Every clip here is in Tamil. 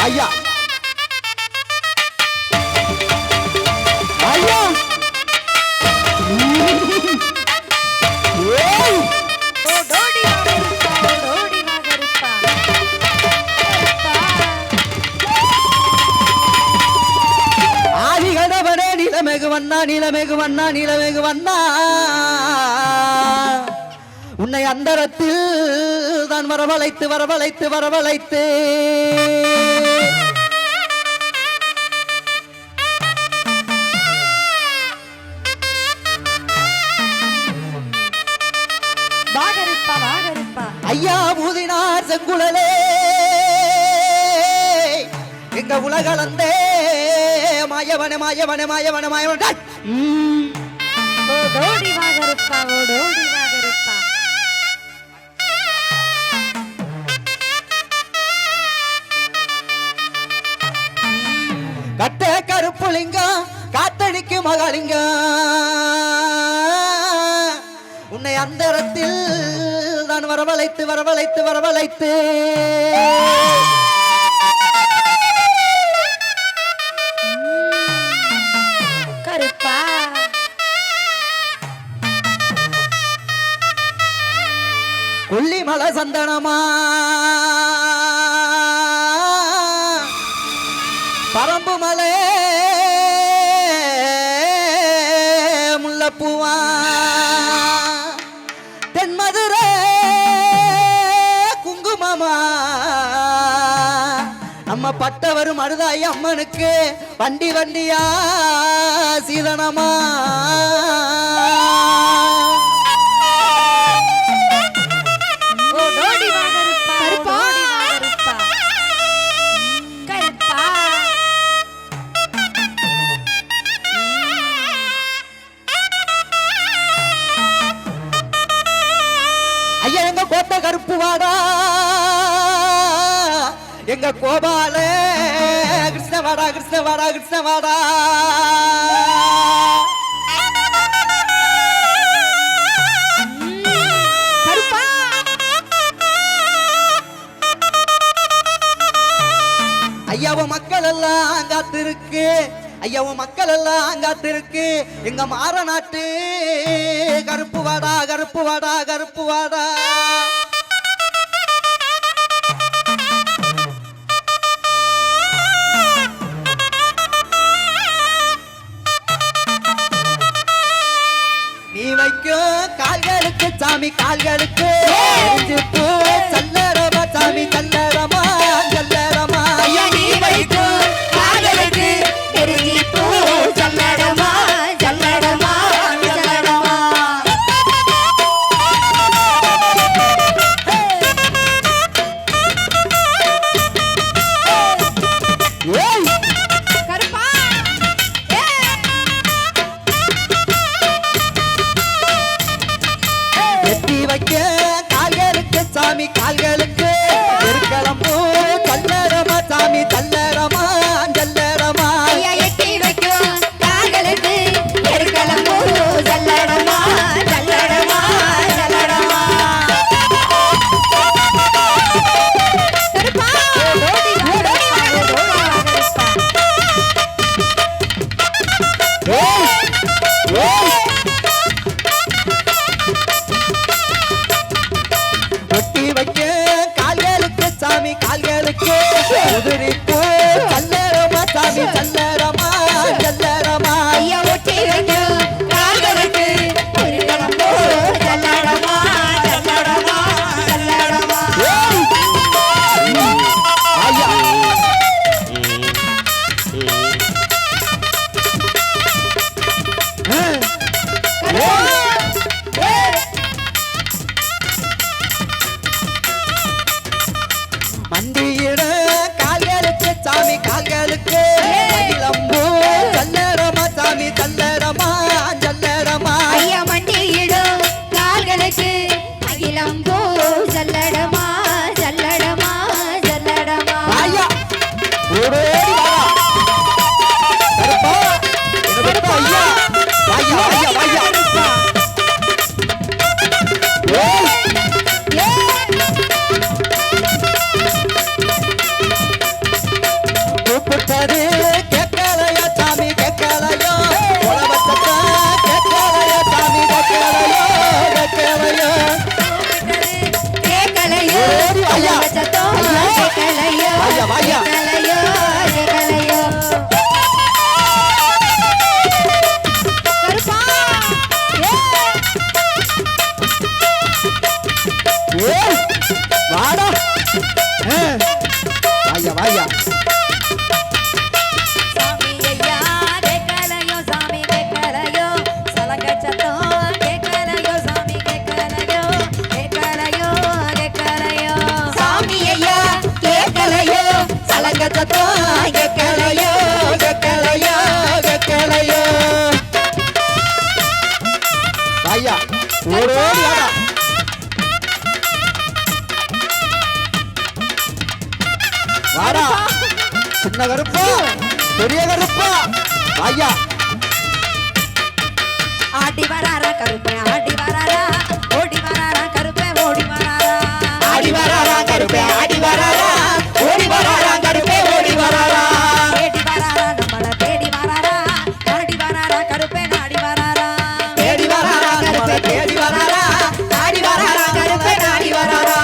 ஐயா ஐயா ஆதிகடவனே நிலமேகு வண்ணா நிலமேகு வண்ணா நிலமேகு வண்ணா உன்னை அந்தரத்தில் தான் வரவழைத்து வரவழைத்து வரவழைத்து ஐயா பூதினார் செங்குழலே எங்க உலகளந்தே மாயவனே மாயவனே மாயவனே மாயவனே ஓடோடி வாகருப்பா ஓடோடி வாகருப்பா கட்ட கருப்புலிங்கம் காத்தடிக்கு மகாலிங்கம் உன்னை அந்தரத்தில் நான் வரவழைத்து வரவழைத்து வரவழைத்து கருப்பா கொல்லிமலை சந்தனமா பரம்பு மலை முல்லப்பூவா தென்மதுரை குங்குமமா நம்ம பட்டவரும் மருதாய் அம்மனுக்கு வண்டி வண்டியா சீதனமா ஐயா எங்க கோத்த கருப்பு வாடா எங்க கோபால கிருஷ்ணவாடா கிருஷ்ணவாடா கிருஷ்ணவாடா ஐயாவும் மக்கள் எல்லாம் காத்திருக்கு ஐயாவும் மக்கள் எல்லாம் காத்திருக்கு எங்க மாற நாட்டு கருப்பு வாடா கருப்பு வாடா கருப்பு வாடா நீ வைக்கும் கால்களுக்கு சாமி கால்களுக்கு சல்லரமா சாமி சல்லரமா சல்லரமா நீ வைக்கும் கால்களுக்கு சல்லடமா சல்லடமா சல்லடமா கருப்பா எட்டி வைக்க கால்களுக்கு சாமி கால்களுக்கு கிளம்பு சல்லரமா சாமி சல்லரமா சல்லரமா எட்டி வைக்கும் கால்களுக்கு கிளம்பு சல்லடமா சல்லடமா சல்லடமா கருப்பா ஒட்டி வைக்க கால்களுக்கு சாமி கால்களுக்கு உதிரிப்பு சல்லரமா சாமி சல்லரமா சல்லரமா ஒட்டி வைக்கும் கால்களுக்கு கிளம்பு சல்லடமா சல்லடமா சல்லடமா ஐயா மண்டியிட கால்களுக்கு சாமி கால்களுக்கு இளம்பூ சல்லரமா சாமி சல்லரமா சல்லரமா மண்டியிடும் கால்களுக்கு அகிலம்பூ சல்லடமா சல்லடமா சல்லடமா ஐயா ஓடோடி வா கருப்பா கருப்பா ஐயா ஐயா ஐயா ஐயா சாமி ஐயா கேட்கலையோ சாமி கேட்கலையோ சலங்க சத்தம் கேட்கலையோ சாமி கேட்கலையோ கேட்கலையோ கேட்கலையோ சாமி ஐயா கேட்கலையோ சலங்க சத்தம் கேட்கலையோ கேட்கலையோ கேட்கலையோ ஐயா ஓடோடி வாடா வாடா சின்ன கருப்பா பெரிய கருப்பா ஐயா ஆடி வராரா கருப்பே ஆடி வராரா ஓடி வராரா கருப்பே ஓடி வராரா ஆடி வராரா கருப்பே ஆடி வராரா ஓடி வராரா கருப்பே ஓடி வராரா தேடி வராரா நம்மள தேடி வராரா நாடி வராரா கருப்பே நாடி வராரா தேடி வராரா கருப்பே தேடி வராரா நாடி வராரா கருப்பே நாடி வராரா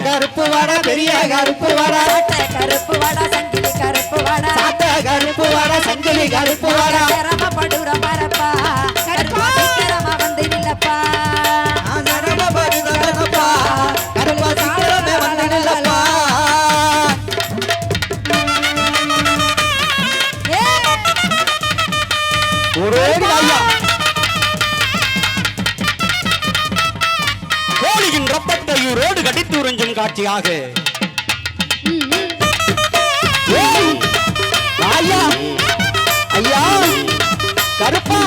கருப்பு வாடா பெரிய கருப்பு வாடா கருப்பு வாடா சங்கிலி கருப்பு வாடா சாத்த கருப்பு வாடா சங்கிலி கருப்பு வாடா சிரமப்படுற பரப்பா கருப்பா சீக்கிரமா வந்து நில்லப்பா நடனப்பா கருப்பா சீக்கிரமே வந்து நில்லப்பா ஓடோடி ஐயா கோழியின் ரப்பத்தை ரோடு கடித்து உறிஞ்சும் காட்சியாக ஏய், ஐயா ஐயா கருப்பா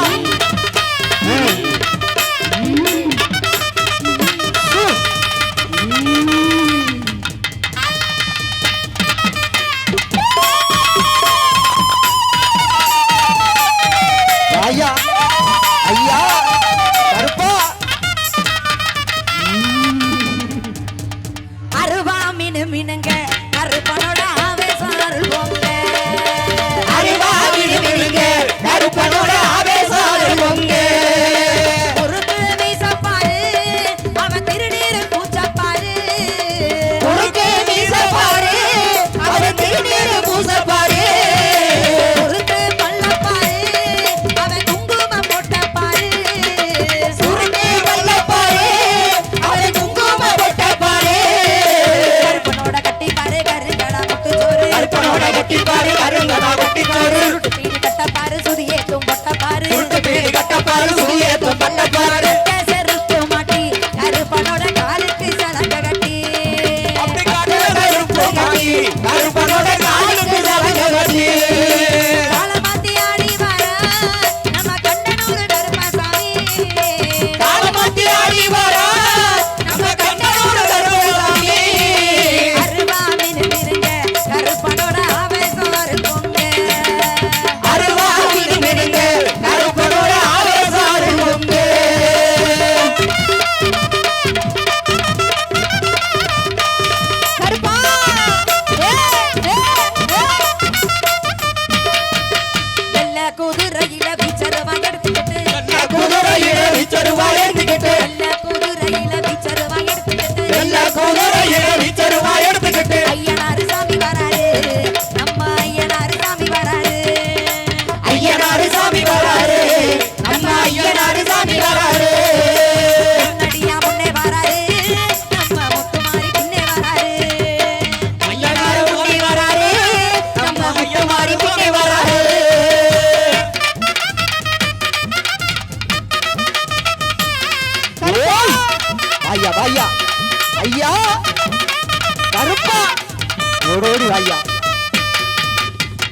ஐயா ஐயா கருப்பா அருவா மினு மினுங்க கருப்பனோட ஆவேசம் அருள்வோங்க அறிவா விடுவிடுங்க கருப்பனோட ஆவேசாறு பொங்க பொறுப்பு வீசப்பாரு அவன் திருநீரு பூச்சப்பாரு உனக்கு மீச பாரு அவன் திருநீரு பூச பாரு பொறுத்து பள்ளப்பாரு அவன் குங்குமம் போட்டப்பாரு சுருட்டு வல்ல பாரு அவன் குங்கும போட்ட பாரு கருப்பனோட கட்டி பாரு கருங்கடா முட்டு சோறு கருப்பனோட கட்டி பாரு கருங்கடா கொட்டி பாரு சுருட்டு பீடி கட்ட பாரு சுதியேத்தும் பொட்ட பாரு சுருட்டு பீடி கட்ட பாரு சுயேத்த பண்ண பாரு செருப்பு மாட்டி கருப்பனோட காலுக்கு சலங்க கட்டி கருப்பு காட்டி கருப்பனோட காலுக்கு சலங்க கட்டி கால மாத்தி ஆடி வாரா நம்ம கண்ணனூர் கருப்பசாமி காலமாத்தி ஆடி வரா நம்ம கண்ணனோட கருப்பசாமி அருவா மினு மினுங்க கருப்பனோட ஆவேசம் இருக்குங்க அருவா விடுவிடுங்க கருப்பனோட ஆவேசாறு பொங்க கருப்பா வெள்ள குதிரையில விச்சருவா எடுத்துக்கிட்டு குதிரையில விச்சருவா எடுத்துக்கிட்டு வெள்ள குதிரையில விச்சருவா எடுத்துக்கிட்டு எல்லா குதிரையில விச்சருவா எடுத்துக்கிட்டு ஐயனாரு சாமி வராரு நம்ம ஐயனாரு சாமி வராரு ஐயனாரு சாமி வராரு நம்ம ஐயனாரு சாமி வராரு முன்னடியா முன்னே வராரு நம்ம முத்துமாரி பின்னே வராரு ஐயனாரு முன்னே வராரு நம்ம ஐயனாரு முன்னே வராரு ஓய்! ஐயா ஐயா ஐயா கருப்பா ஓடோடி ஐயா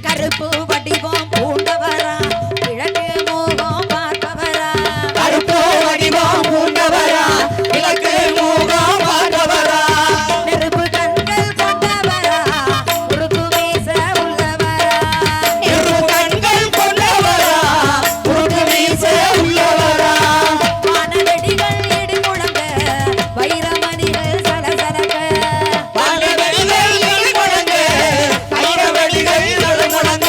கருப்பு வடிவம் பூண்டவரா கிழக்கு மோகம் பார்த்தவரா கருப்பு வடிவம் பூண்டவரா கிழக்கு மூகம் பார்த்தவரா நெருப்பு கண்கள் கொண்டவரா உருக்கு மீச உள்ளவரா இரு கண்கள் கொண்டவரா உருக்கு வீச உள்ளவரா வானவெடிகள் இடி முழங்க வைரமணிகள் சலசலக்க வானவெளிகள் எழுமுழங்க வைரவெளிகள் எழுமுழங்க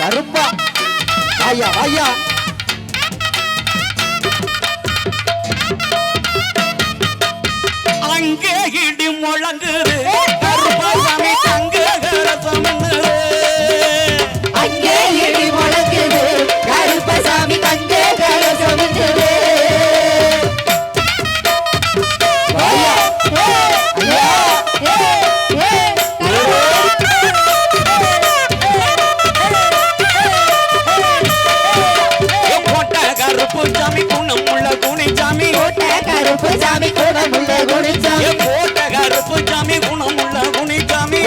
கருப்பா ஐயா ஐயா அங்கே இடி முழங்குது கருப்பசாமி தங்க கலசமின்னுது. அங்கே இடி முழங்குது கருப்பசாமி தங்க கலசமின்னுது. ஐயா ஐயா கோட்டை கருப்பு சாமி குணமுள்ள குனிச்சாமி கருப்பசாமி குணமுள்ள குணிச்சாமி கோட்டை கருப்பு சாமி குணமுள்ள குனிச்சாமி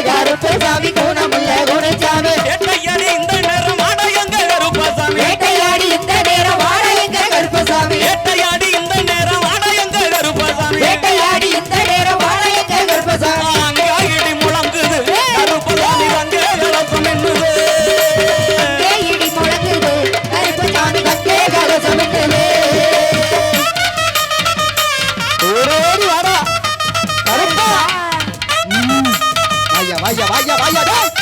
கருப்பசாமி குணமுள்ள குணிச்சாமி எட்டையடி இந்த நேரம் ஆட எங்க கருப்பசாமி வேட்டையாடி இந்த நேரம் வாழ எங்க கருப்பசாமி எட்டையாடி இந்த நேரம் ஆட எங்க கருப்பசாமி வேட்டையாடி இந்த நேரம் வாழ எங்க கருப்பசாமி. அங்கே இடி முழங்குது கருப்பசாமி தங்க கலசமின்னுது. அங்கே இடி முழங்குது கருப்பசாமி தங்க கலசமின்னுது. ஓடி வாடா கருப்பா ஐயா ஐயா ஐயா ஐயா டேய்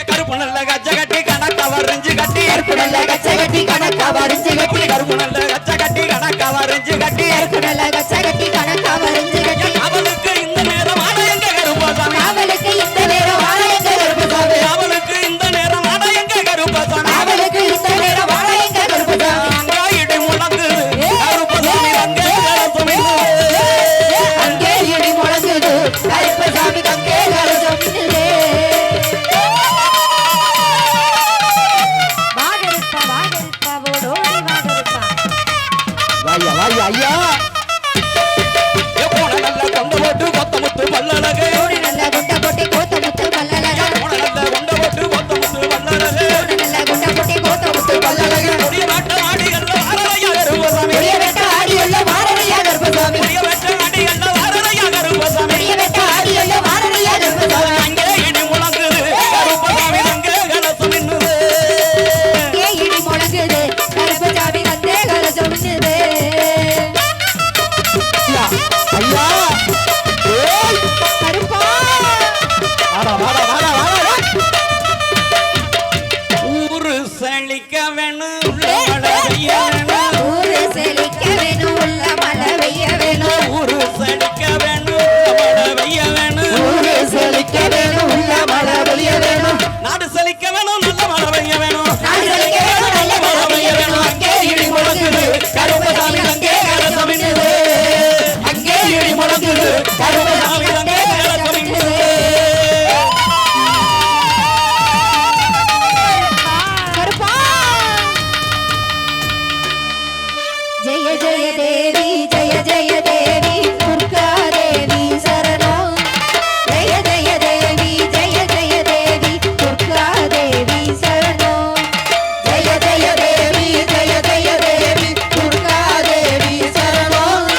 கருப்பு நல்ல கச்ச கட்டி கணக்கா வரைஞ்சு கட்டி கருப்பு நல்ல கச்சை கட்டி கணக்கா வரைஞ்சு கட்டி கருப்பு நல்ல கச்ச கட்டி கணக்கா வரைஞ்சு கட்டி கருப்பு நல்ல கச்சை கட்டி கணக்கா வரைஞ்சு கட்டி அவளுக்கு இந்த நேரம் ஆட எங்க கருப்பசாமி அவளுக்கு இந்த நேரம் வாழ எங்க கருப்பசாமி. அவளுக்கு இந்த நேரம் ஆட எங்க கருப்பசாமி அவளுக்கு இந்த நேரம் வாழ எங்க கருப்பசாமி. அங்க இடி முழங்குது கருப்பசாமி தங்க கலசமின்னுது. அங்கே இடி முழங்குது கருப்பசாமி தங்க கலசமின்னுது. வாகருப்பா வாகருப்பா ஓடோடி வாகருப்பா. ஐயா ஐயா ஐயா போன நல்ல கொண்ட போட்டு கொத்தமுத்து பல்லழகு ஓடி நல்ல குண்டை போட்டு கோத்த முத்து பல்லழகா. போன நல்ல கொண்ட போட்டு கொத்தமுத்து பல்லழகு ஓடி நல்ல குண்டை போட்டு கோத்த முத்து பல்லழகா. கொடிய நாட்ட ஆடிகள்ல வாரலையா கருப்பசாமி பெரிய வெட்ட ஆடி உள்ள வாரணையா கருப்பசாமி. கொடிய வெட்ட ஆடிகள்ல வாரலையா கருப்பசாமி பெரிய வெட்ட ஆடி உள்ள வாரணையா கருப்பசாமி. அங்கே இடி முழங்குது கருப்பசாமி தங்க கலசமின்னுது. அங்கே இடி முழங்குது கருப்பசாமி தங்க கலசமின்னுது. ஐயா ஐயா ஏய் கருப்பா வாடா வாடா வாடா வாடா ஊரு செழிக்க வேணும் உள்ள மழை பெய்ய வேணும் ஊரு செழிக்க வேணும் உள்ள மழை பெய்ய வேணும். ஊரு செழிக்க வேணும் உள்ள மழை பெய்ய வேணும் ஊரு செழிக்க வேணும் உள்ள மழை பெய்ய வேணும். நாடு செழிக்க வேணும் நல்ல மழை பெய்ய வேணும் நாடு செழிக்க வேணும் நல்ல மழை பெய்ய வேணும். அங்கே இடி முழங்குது கருப்பசாமி தங்க கலசமின்னுது. அங்கே இடி முழங்குது கருப்பசாமி தங்க கலசமின்னுது. கருப்பா ஜெய ஜெய தேவி ஜெய ஜெய தேவி துர்கா தேவி சரணம். ஜெய ஜெய தேவி ஜெய ஜெய தேவி துர்கா தேவி சரணம். ஜெய ஜெய தேவி ஜெய ஜெய தேவி துர்கா தேவி சரணம்.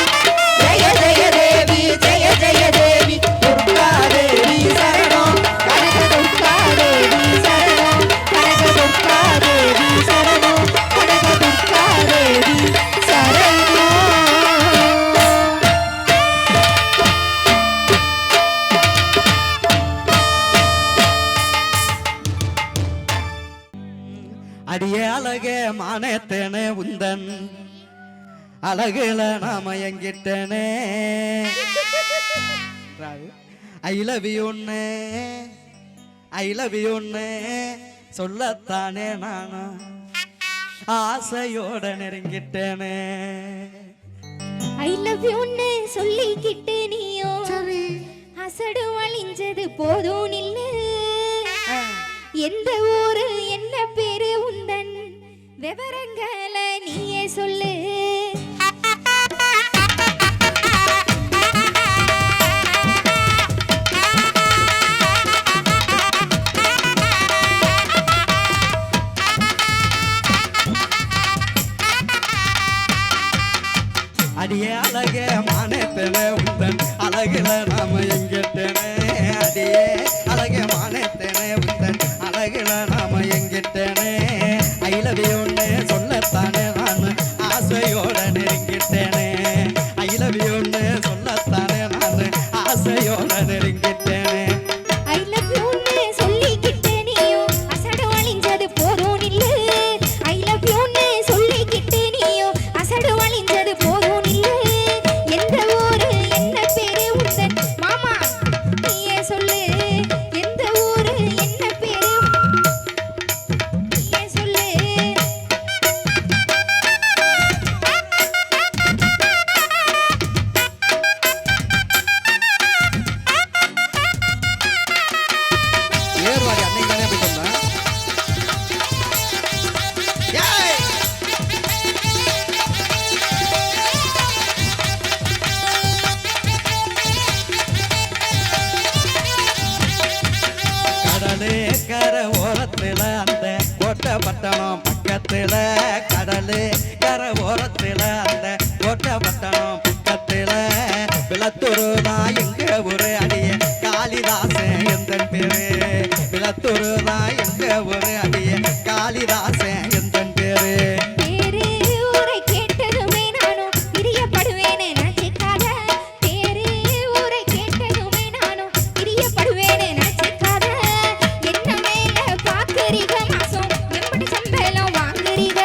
ஜெய ஜெய தேவி ஜெய ஜெய தேவி துர்கா தேவி சரணம். கனக துர்கா தேவி சரணம். கனக துர்கா தேவி சரணம். கனக துர்கா தேவி சரணம். அடியே அழகே மானேத்தேனே உந்தன் அழகுல நாம எங்கிட்டனே ஐ லவ் யூன்னு ஐ லவ் யூன்னு சொல்லத்தானே நானும் ஆசையோட நெருங்கிட்டேனே. ஐ லவ் யூன்னு சொல்லிக்கிட்டு நீயோ அசடு அழிஞ்சது போதும் நில்ல. எந்த ஊரு என்ன பேரு உந்தன் விவரங்களை நீயே சொல்லு. அடியே அழகே மானேத்தேனே உந்தன் அழகுல நாம எங்கிட்டனே. அடியே அழகே மானேத்தேனே உந்தன் அழகுல நாம எங்கிட்டனே. ஐ லவ் யூன்னு சொல்லத்தானே நான் ஆசையோ ஏர்வாடி அன்னைக்கு தானே போய் சொன்னேன். ஏய் கடலே கரை ஓரத்துல அந்த கோட்டை பட்டணம் பக்கத்துல கடலே கரை ஓரத்துல அந்த கோட்டை பட்டணம் பக்கத்துல விளத்தூரு தான் எங்க ஒரு அடிய காளிதாசன் எந்த பேரு விளத்தூரு தான் எங்க ஒரு அடிய காளிதாசன் எந்த பேரு பேரு ஊரை கேட்டதுமே நானும் பிரியப்படுவேனே நினைச்சிக்காத பேரு ஊரை கேட்டதுமே நானும் பிரியப்படுவேனே நினைச்சிக்காத என்ன மேல பாக்குறீங்க மாசம் எம்பட்டு சம்பளம் வாங்குறீங்க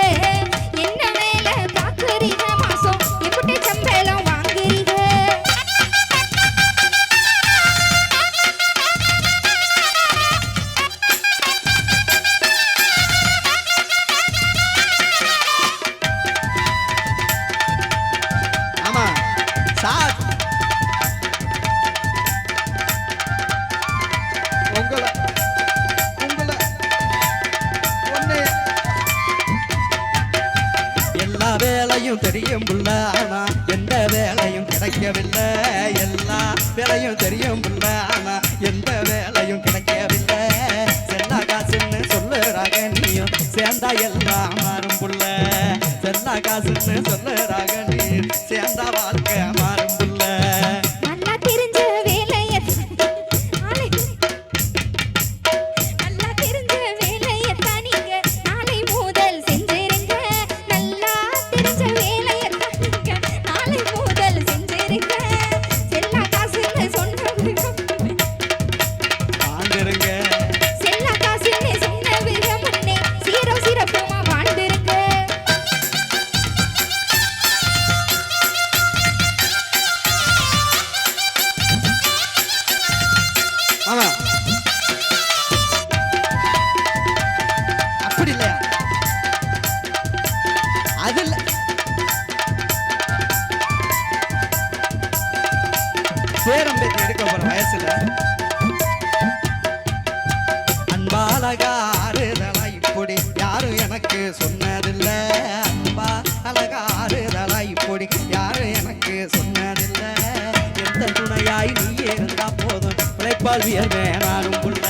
என்ன மேல பாக்குறீங்க மாசம் எம்பட்டு சம்பளம் வாங்குறீங்க ஆமா சார் உங்களை உங்களை ஒன்னே எல்லா வேலையும் தெரியும் புள்ள ஆனா எந்த வேலையும் கிடைக்கவில்லை எல்லா வேலையும் தெரியும் புள்ள ஆனா எந்த வேலையும் கிடைக்கவில்லை செல்லா காசுன்னு சொல்லுறாங்க நீயும் சேர்ந்தா எல்லாம் மாறும் புள்ள செல்லா காசுன்னு சொல்லுறாங்க நீ சேர்ந்தா வாழ்க்கை மாறும் புள்ள நல்லா தெரிஞ்ச வேலைய நல்லா தெரிஞ்ச வேலையத்தான் நீங்க நாளை முதல் செஞ்சிருங்க நல்லா தெரிஞ்ச வேலையத்தான் நீங்க நாளை முதல் செஞ்சிருங்க செல்லா காசுன்னு சொன்னவங்க வாழ்ந்துருங்க செல்லா காசுன்னு சொன்னவங்க முன்னே சீரம் சிறப்புமா வாழ்ந்திருங்க ஆமா அப்படி இல்லையா அது இல்ல சேரம் பேச்சு எடுக்க போற வயசுல அன்பாலகா ஆறுதலா இப்படி யாரும் எனக்கு சொன்னதில்லை அன்பா அழகா ஆறுதலா இப்படி யாரும் எனக்கு சொன்னதில்லை எந்த துணையாய் நீ இருந்தா போதும் உழைப்பால் வியர்வே நானும் புள்ள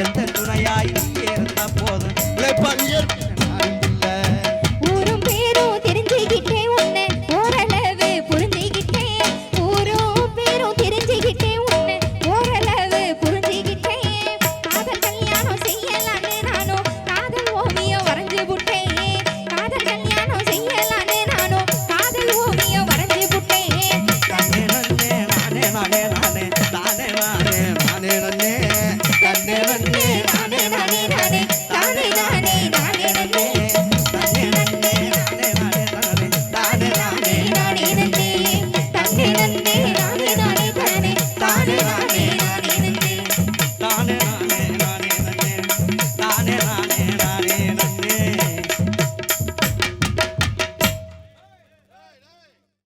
எந்த துணையாய் நீ இருந்தா போதும் உழைப்பால் வியர்வே